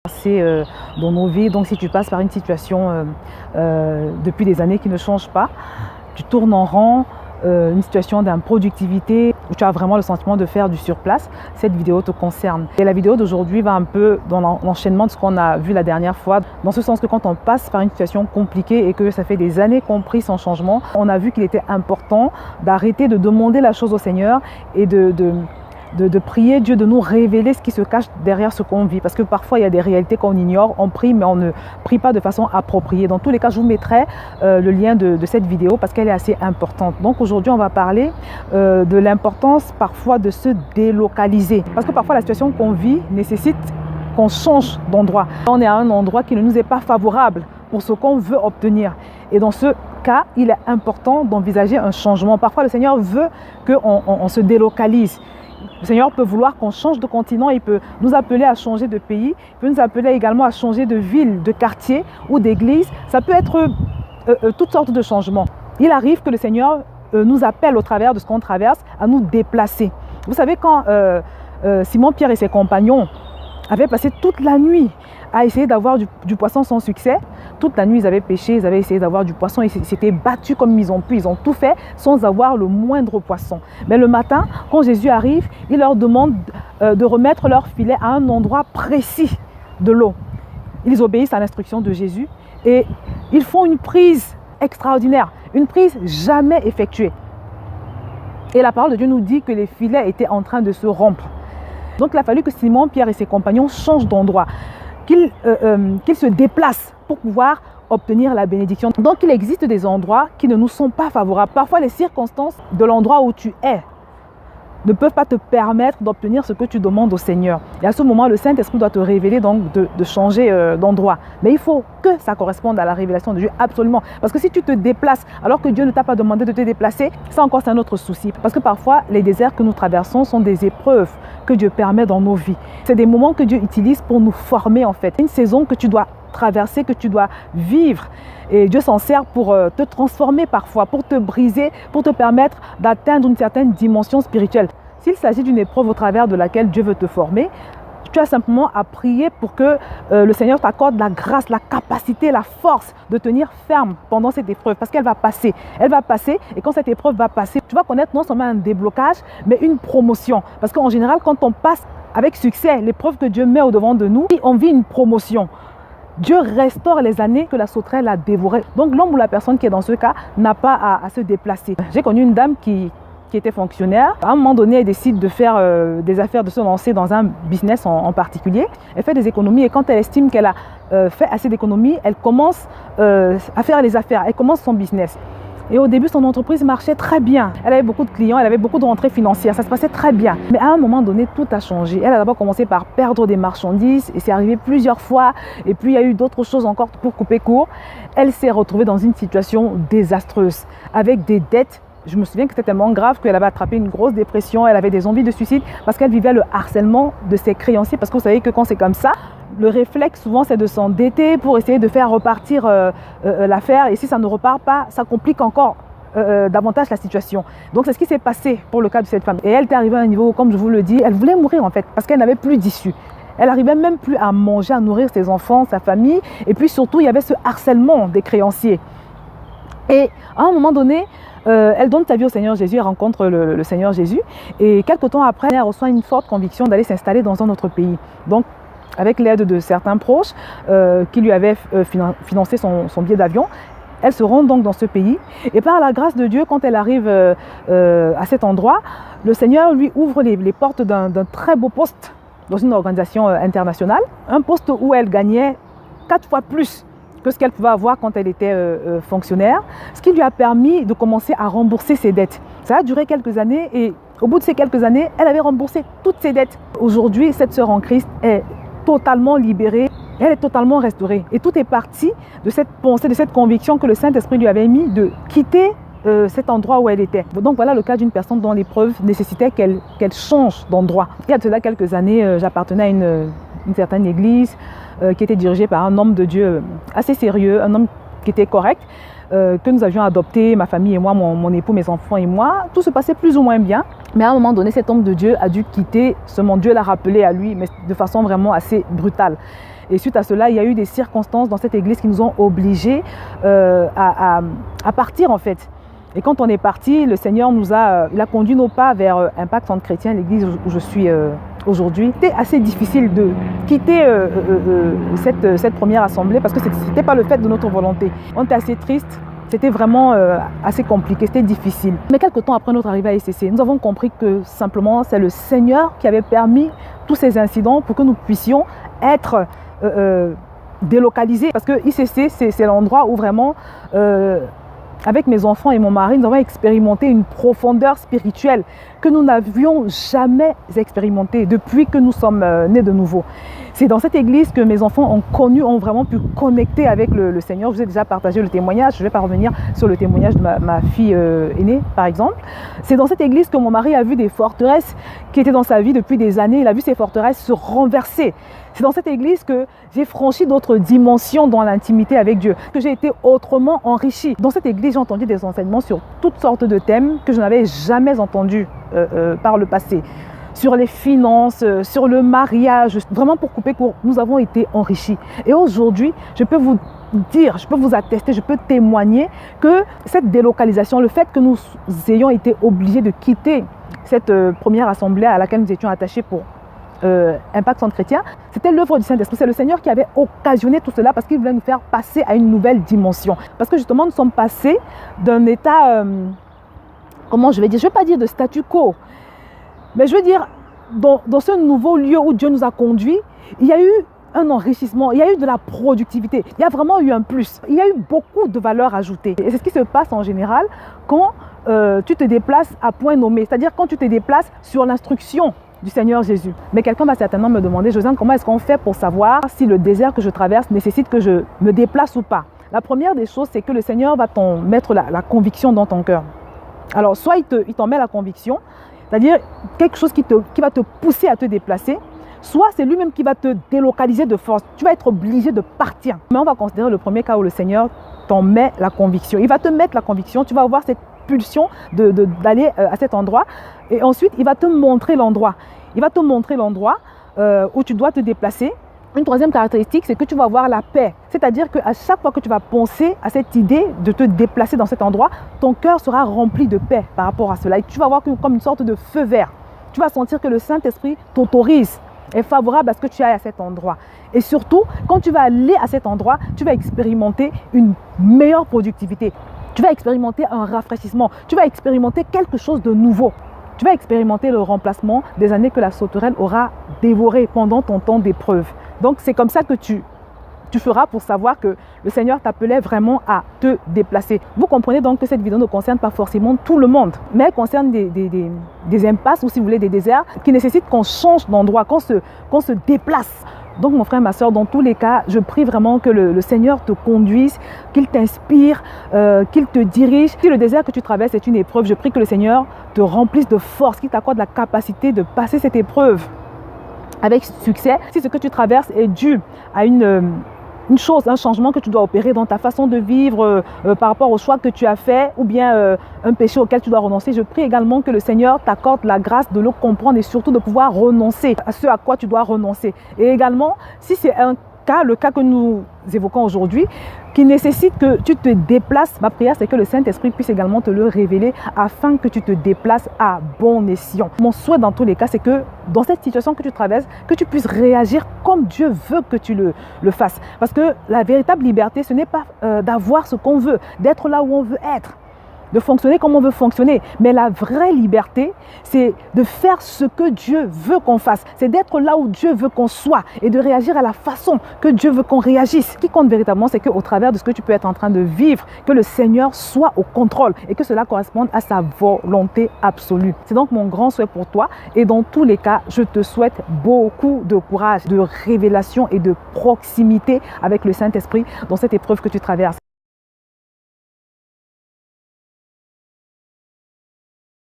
C'est dans nos vies. Donc si tu passes par une situation depuis des années qui ne change pas, tu tournes en rond, une situation d'improductivité où tu as vraiment le sentiment de faire du surplace, cette vidéo te concerne. Et la vidéo d'aujourd'hui va un peu dans l'enchaînement de ce qu'on a vu la dernière fois, dans ce sens que quand on passe par une situation compliquée et que ça fait des années qu'on prie sans changement, on a vu qu'il était important d'arrêter de demander la chose au Seigneur et de prier Dieu de nous révéler ce qui se cache derrière ce qu'on vit. Parce que parfois, il y a des réalités qu'on ignore, on prie, mais on ne prie pas de façon appropriée. Dans tous les cas, je vous mettrai le lien de cette vidéo parce qu'elle est assez importante. Donc aujourd'hui, on va parler de l'importance parfois de se délocaliser. Parce que parfois, la situation qu'on vit nécessite qu'on change d'endroit. On est à un endroit qui ne nous est pas favorable pour ce qu'on veut obtenir. Et dans ce cas, il est important d'envisager un changement. Parfois, le Seigneur veut qu'on se délocalise. Le Seigneur peut vouloir qu'on change de continent, il peut nous appeler à changer de pays, il peut nous appeler également à changer de ville, de quartier ou d'église. Ça peut être toutes sortes de changements. Il arrive que le Seigneur nous appelle au travers de ce qu'on traverse à nous déplacer. Vous savez, quand Simon, Pierre et ses compagnons avaient passé toute la nuit à essayer d'avoir du poisson sans succès. Toute la nuit, ils avaient pêché, ils avaient essayé d'avoir du poisson, ils s'étaient battus comme ils ont pu, ils ont tout fait sans avoir le moindre poisson. Mais le matin, quand Jésus arrive, il leur demande de remettre leur filet à un endroit précis de l'eau. Ils obéissent à l'instruction de Jésus et ils font une prise extraordinaire, une prise jamais effectuée. Et la parole de Dieu nous dit que les filets étaient en train de se rompre. Donc il a fallu que Simon, Pierre et ses compagnons changent d'endroit, qu'ils se déplacent pour pouvoir obtenir la bénédiction. Donc il existe des endroits qui ne nous sont pas favorables. Parfois les circonstances de l'endroit où tu es ne peuvent pas te permettre d'obtenir ce que tu demandes au Seigneur. Et à ce moment, le Saint-Esprit doit te révéler donc de changer d'endroit. Mais il faut que ça corresponde à la révélation de Dieu, absolument. Parce que si tu te déplaces alors que Dieu ne t'a pas demandé de te déplacer, ça encore c'est un autre souci. Parce que parfois, les déserts que nous traversons sont des épreuves que Dieu permet dans nos vies. C'est des moments que Dieu utilise pour nous former en fait. Une saison que tu dois traverser, que tu dois vivre. Et Dieu s'en sert pour te transformer parfois, pour te briser, pour te permettre d'atteindre une certaine dimension spirituelle. S'il s'agit d'une épreuve au travers de laquelle Dieu veut te former, tu as simplement à prier pour que le Seigneur t'accorde la grâce, la capacité, la force de tenir ferme pendant cette épreuve. Parce qu'elle va passer. Elle va passer et quand cette épreuve va passer, tu vas connaître non seulement un déblocage, mais une promotion. Parce qu'en général, quand on passe avec succès l'épreuve que Dieu met au-devant de nous, on vit une promotion. Dieu restaure les années que la sauterelle a dévorées. Donc l'homme ou la personne qui est dans ce cas n'a pas à se déplacer. J'ai connu une dame qui était fonctionnaire. À un moment donné, elle décide de faire des affaires, de se lancer dans un business en particulier. Elle fait des économies et quand elle estime qu'elle a fait assez d'économies, elle commence à faire les affaires. Elle commence son business. Et au début, son entreprise marchait très bien. Elle avait beaucoup de clients, elle avait beaucoup de rentrées financières. Ça se passait très bien. Mais à un moment donné, tout a changé. Elle a d'abord commencé par perdre des marchandises et c'est arrivé plusieurs fois. Et puis, il y a eu d'autres choses encore pour couper court. Elle s'est retrouvée dans une situation désastreuse avec des dettes. Je me souviens que c'était tellement grave qu'elle avait attrapé une grosse dépression. Elle avait des envies de suicide parce qu'elle vivait le harcèlement de ses créanciers. Parce que vous savez que quand c'est comme ça, le réflexe souvent c'est de s'endetter pour essayer de faire repartir l'affaire. Et si ça ne repart pas, ça complique encore davantage la situation. Donc c'est ce qui s'est passé pour le cas de cette femme. Et elle était arrivée à un niveau, comme je vous le dis, elle voulait mourir en fait parce qu'elle n'avait plus d'issue. Elle n'arrivait même plus à manger, à nourrir ses enfants, sa famille. Et puis surtout, il y avait ce harcèlement des créanciers. Et à un moment donné, elle donne sa vie au Seigneur Jésus, elle rencontre le Seigneur Jésus. Et quelques temps après, elle reçoit une forte conviction d'aller s'installer dans un autre pays. Donc, avec l'aide de certains proches qui lui avaient financé son billet d'avion, elle se rend donc dans ce pays. Et par la grâce de Dieu, quand elle arrive à cet endroit, le Seigneur lui ouvre les portes d'un très beau poste dans une organisation internationale. Un poste où elle gagnait 4 fois plus que ce qu'elle pouvait avoir quand elle était fonctionnaire, ce qui lui a permis de commencer à rembourser ses dettes. Ça a duré quelques années et au bout de ces quelques années, elle avait remboursé toutes ses dettes. Aujourd'hui, cette sœur en Christ est totalement libérée, elle est totalement restaurée. Et tout est parti de cette pensée, de cette conviction que le Saint-Esprit lui avait mis de quitter cet endroit où elle était. Donc voilà le cas d'une personne dont l'épreuve nécessitait qu'elle change d'endroit. Il y a de cela quelques années, j'appartenais à une certaine église qui était dirigée par un homme de Dieu assez sérieux, un homme qui était correct. que nous avions adopté, ma famille et moi, mon époux, mes enfants et moi, tout se passait plus ou moins bien. Mais à un moment donné, cet homme de Dieu a dû quitter ce monde. Dieu l'a rappelé à lui, mais de façon vraiment assez brutale. Et suite à cela, il y a eu des circonstances dans cette église qui nous ont obligés à partir en fait. Et quand on est parti, le Seigneur il a conduit nos pas vers Impact Centre Chrétien, l'église où je suis aujourd'hui. C'était assez difficile de quitter cette première assemblée parce que ce n'était pas le fait de notre volonté. On était assez triste. C'était vraiment assez compliqué, c'était difficile. Mais quelques temps après notre arrivée à ICC, nous avons compris que simplement c'est le Seigneur qui avait permis tous ces incidents pour que nous puissions être délocalisés. Parce que ICC, c'est l'endroit où vraiment, avec mes enfants et mon mari, nous avons expérimenté une profondeur spirituelle que nous n'avions jamais expérimentée depuis que nous sommes nés de nouveau. C'est dans cette église que mes enfants ont vraiment pu connecter avec le Seigneur. Je vous ai déjà partagé le témoignage. Je ne vais pas revenir sur le témoignage de ma fille aînée, par exemple. C'est dans cette église que mon mari a vu des forteresses qui étaient dans sa vie depuis des années. Il a vu ces forteresses se renverser. C'est dans cette église que j'ai franchi d'autres dimensions dans l'intimité avec Dieu, que j'ai été autrement enrichi. Dans cette église, j'ai entendu des enseignements sur toutes sortes de thèmes que je n'avais jamais entendus par le passé. Sur les finances, sur le mariage, vraiment pour couper court, nous avons été enrichis. Et aujourd'hui, je peux vous dire, je peux vous attester, je peux témoigner que cette délocalisation, le fait que nous ayons été obligés de quitter cette première assemblée à laquelle nous étions attachés pour Impact Centre Chrétien, c'était l'œuvre du Saint-Esprit. C'est le Seigneur qui avait occasionné tout cela parce qu'il voulait nous faire passer à une nouvelle dimension. Parce que justement, nous sommes passés d'un état, comment je vais dire, je ne vais pas dire de statu quo, mais je veux dire, dans ce nouveau lieu où Dieu nous a conduits, il y a eu un enrichissement, il y a eu de la productivité, il y a vraiment eu un plus, il y a eu beaucoup de valeur ajoutée. Et c'est ce qui se passe en général quand tu te déplaces à point nommé, c'est-à-dire quand tu te déplaces sur l'instruction du Seigneur Jésus. Mais quelqu'un va certainement me demander, Josiane, comment est-ce qu'on fait pour savoir si le désert que je traverse nécessite que je me déplace ou pas? La première des choses, c'est que le Seigneur va t'en mettre la conviction dans ton cœur. Alors, soit il t'en met la conviction, c'est-à-dire quelque chose qui va te pousser à te déplacer, soit c'est lui-même qui va te délocaliser de force. Tu vas être obligé de partir. Mais on va considérer le premier cas où le Seigneur t'en met la conviction. Il va te mettre la conviction, tu vas avoir cette pulsion d'aller à cet endroit. Et ensuite, il va te montrer l'endroit. Il va te montrer l'endroit où tu dois te déplacer. Une troisième caractéristique, c'est que tu vas avoir la paix. C'est-à-dire qu'à chaque fois que tu vas penser à cette idée de te déplacer dans cet endroit, ton cœur sera rempli de paix par rapport à cela. Et tu vas avoir comme une sorte de feu vert. Tu vas sentir que le Saint-Esprit t'autorise, est favorable à ce que tu ailles à cet endroit. Et surtout, quand tu vas aller à cet endroit, tu vas expérimenter une meilleure productivité. Tu vas expérimenter un rafraîchissement. Tu vas expérimenter quelque chose de nouveau. Tu vas expérimenter le remplacement des années que la sauterelle aura dévorées pendant ton temps d'épreuve. Donc, c'est comme ça que tu feras pour savoir que le Seigneur t'appelait vraiment à te déplacer. Vous comprenez donc que cette vidéo ne concerne pas forcément tout le monde, mais elle concerne des impasses ou si vous voulez des déserts qui nécessitent qu'on change d'endroit, qu'on se déplace. Donc mon frère, ma soeur, dans tous les cas, je prie vraiment que le Seigneur te conduise, qu'il t'inspire, qu'il te dirige. Si le désert que tu traverses est une épreuve, je prie que le Seigneur te remplisse de force, qu'il t'accorde la capacité de passer cette épreuve avec succès. Si ce que tu traverses est dû à une chose, un changement que tu dois opérer dans ta façon de vivre par rapport au choix que tu as fait ou bien un péché auquel tu dois renoncer, je prie également que le Seigneur t'accorde la grâce de le comprendre et surtout de pouvoir renoncer à ce à quoi tu dois renoncer. Et également, si c'est le cas que nous évoquons aujourd'hui, qui nécessite que tu te déplaces, ma prière c'est que le Saint-Esprit puisse également te le révéler afin que tu te déplaces à bon escient. Mon souhait dans tous les cas, c'est que dans cette situation que tu traverses, que tu puisses réagir comme Dieu veut que tu le fasses. Parce que la véritable liberté, ce n'est pas d'avoir ce qu'on veut, d'être là où on veut être, de fonctionner comme on veut fonctionner. Mais la vraie liberté, c'est de faire ce que Dieu veut qu'on fasse. C'est d'être là où Dieu veut qu'on soit et de réagir à la façon que Dieu veut qu'on réagisse. Ce qui compte véritablement, c'est qu'au travers de ce que tu peux être en train de vivre, que le Seigneur soit au contrôle et que cela corresponde à sa volonté absolue. C'est donc mon grand souhait pour toi et dans tous les cas, je te souhaite beaucoup de courage, de révélation et de proximité avec le Saint-Esprit dans cette épreuve que tu traverses.